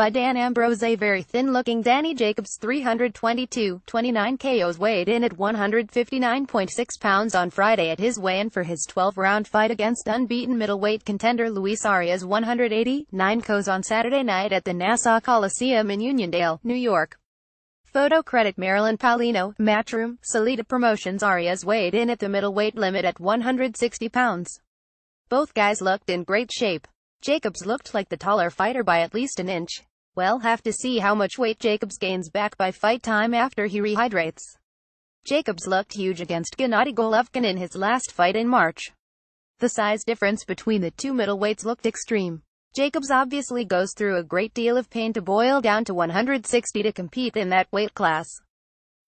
by Dan Ambrose A. Very thin-looking Danny Jacobs 322.29 KOs weighed in at 159.6 pounds on Friday at his weigh-in for his 12-round fight against unbeaten middleweight contender Luis Arias 189 KOs on Saturday night at the Nassau Coliseum in Uniondale, New York. Photo credit Marilyn Paulino, Matchroom, Salida Promotions. Arias weighed in at the middleweight limit at 160 pounds. Both guys looked in great shape. Jacobs looked like the taller fighter by at least an inch. We'll have to see how much weight Jacobs gains back by fight time after he rehydrates. Jacobs looked huge against Gennady Golovkin in his last fight in March. The size difference between the two middleweights looked extreme. Jacobs obviously goes through a great deal of pain to boil down to 160 to compete in that weight class.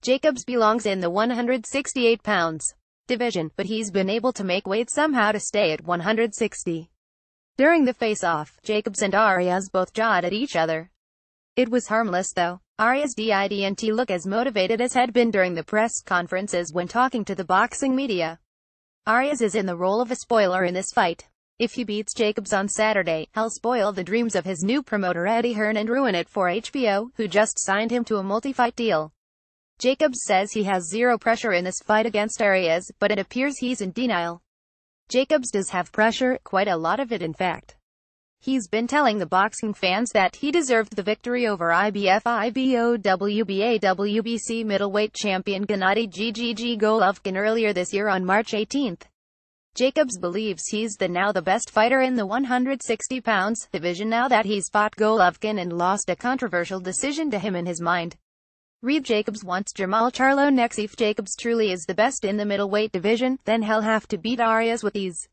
Jacobs belongs in the 168 pounds division, but he's been able to make weight somehow to stay at 160. During the face-off, Jacobs and Arias both jawed at each other. It was harmless though. Arias didn't look as motivated as had been during the press conferences when talking to the boxing media. Arias is in the role of a spoiler in this fight. If he beats Jacobs on Saturday, he'll spoil the dreams of his new promoter Eddie Hearn and ruin it for HBO, who just signed him to a multi-fight deal. Jacobs says he has zero pressure in this fight against Arias, but it appears he's in denial. Jacobs does have pressure, quite a lot of it in fact. He's been telling the boxing fans that he deserved the victory over IBF, IBO, WBA, WBC middleweight champion Gennady Golovkin earlier this year on March 18. Jacobs believes he's now the best fighter in the 160 pounds division now that he's fought Golovkin and lost a controversial decision to him in his mind. Read Jacobs wants Jamal Charlo next. If Jacobs truly is the best in the middleweight division, then he'll have to beat Arias with ease.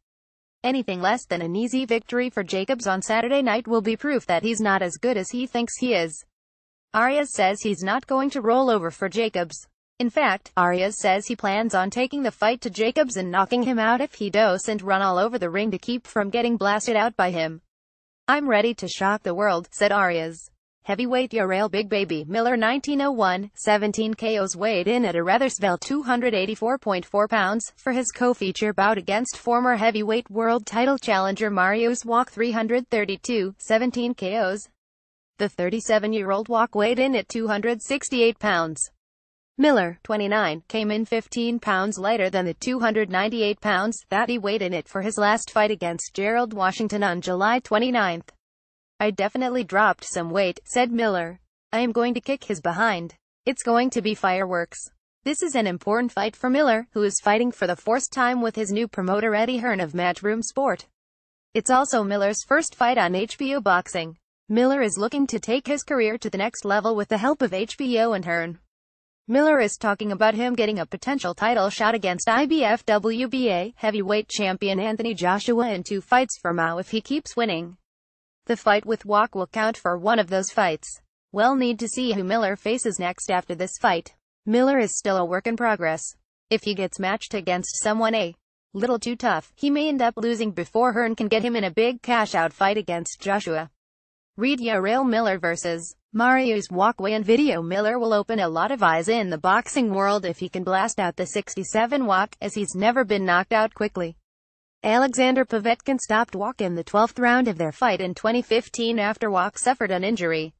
Anything less than an easy victory for Jacobs on Saturday night will be proof that he's not as good as he thinks he is. Arias says he's not going to roll over for Jacobs. In fact, Arias says he plans on taking the fight to Jacobs and knocking him out if he doesn't run all over the ring to keep from getting blasted out by him. "I'm ready to shock the world," said Arias. Heavyweight Yarrell Big Baby Miller 1901, 17 KOs weighed in at a rather svelte 284.4 pounds, for his co-feature bout against former heavyweight world title challenger Mariusz Wach 332, 17 KOs. The 37-year-old Wach weighed in at 268 pounds. Miller, 29, came in 15 pounds lighter than the 298 pounds that he weighed in at for his last fight against Gerald Washington on July 29. "I definitely dropped some weight," said Miller. "I am going to kick his behind. It's going to be fireworks." This is an important fight for Miller, who is fighting for the first time with his new promoter Eddie Hearn of Matchroom Sport. It's also Miller's first fight on HBO Boxing. Miller is looking to take his career to the next level with the help of HBO and Hearn. Miller is talking about him getting a potential title shot against IBF WBA heavyweight champion Anthony Joshua in 2 fights from now if he keeps winning. The fight with Wach will count for one of those fights. We'll need to see who Miller faces next after this fight. Miller is still a work in progress. If he gets matched against someone a little too tough, he may end up losing before Hearn can get him in a big cash-out fight against Joshua. Read Yarrell Miller vs. Mariusz Wach weigh-in video. Miller will open a lot of eyes in the boxing world if he can blast out the 67 Wach, as he's never been knocked out quickly. Alexander Povetkin stopped Wach in the 12th round of their fight in 2015 after Wach suffered an injury.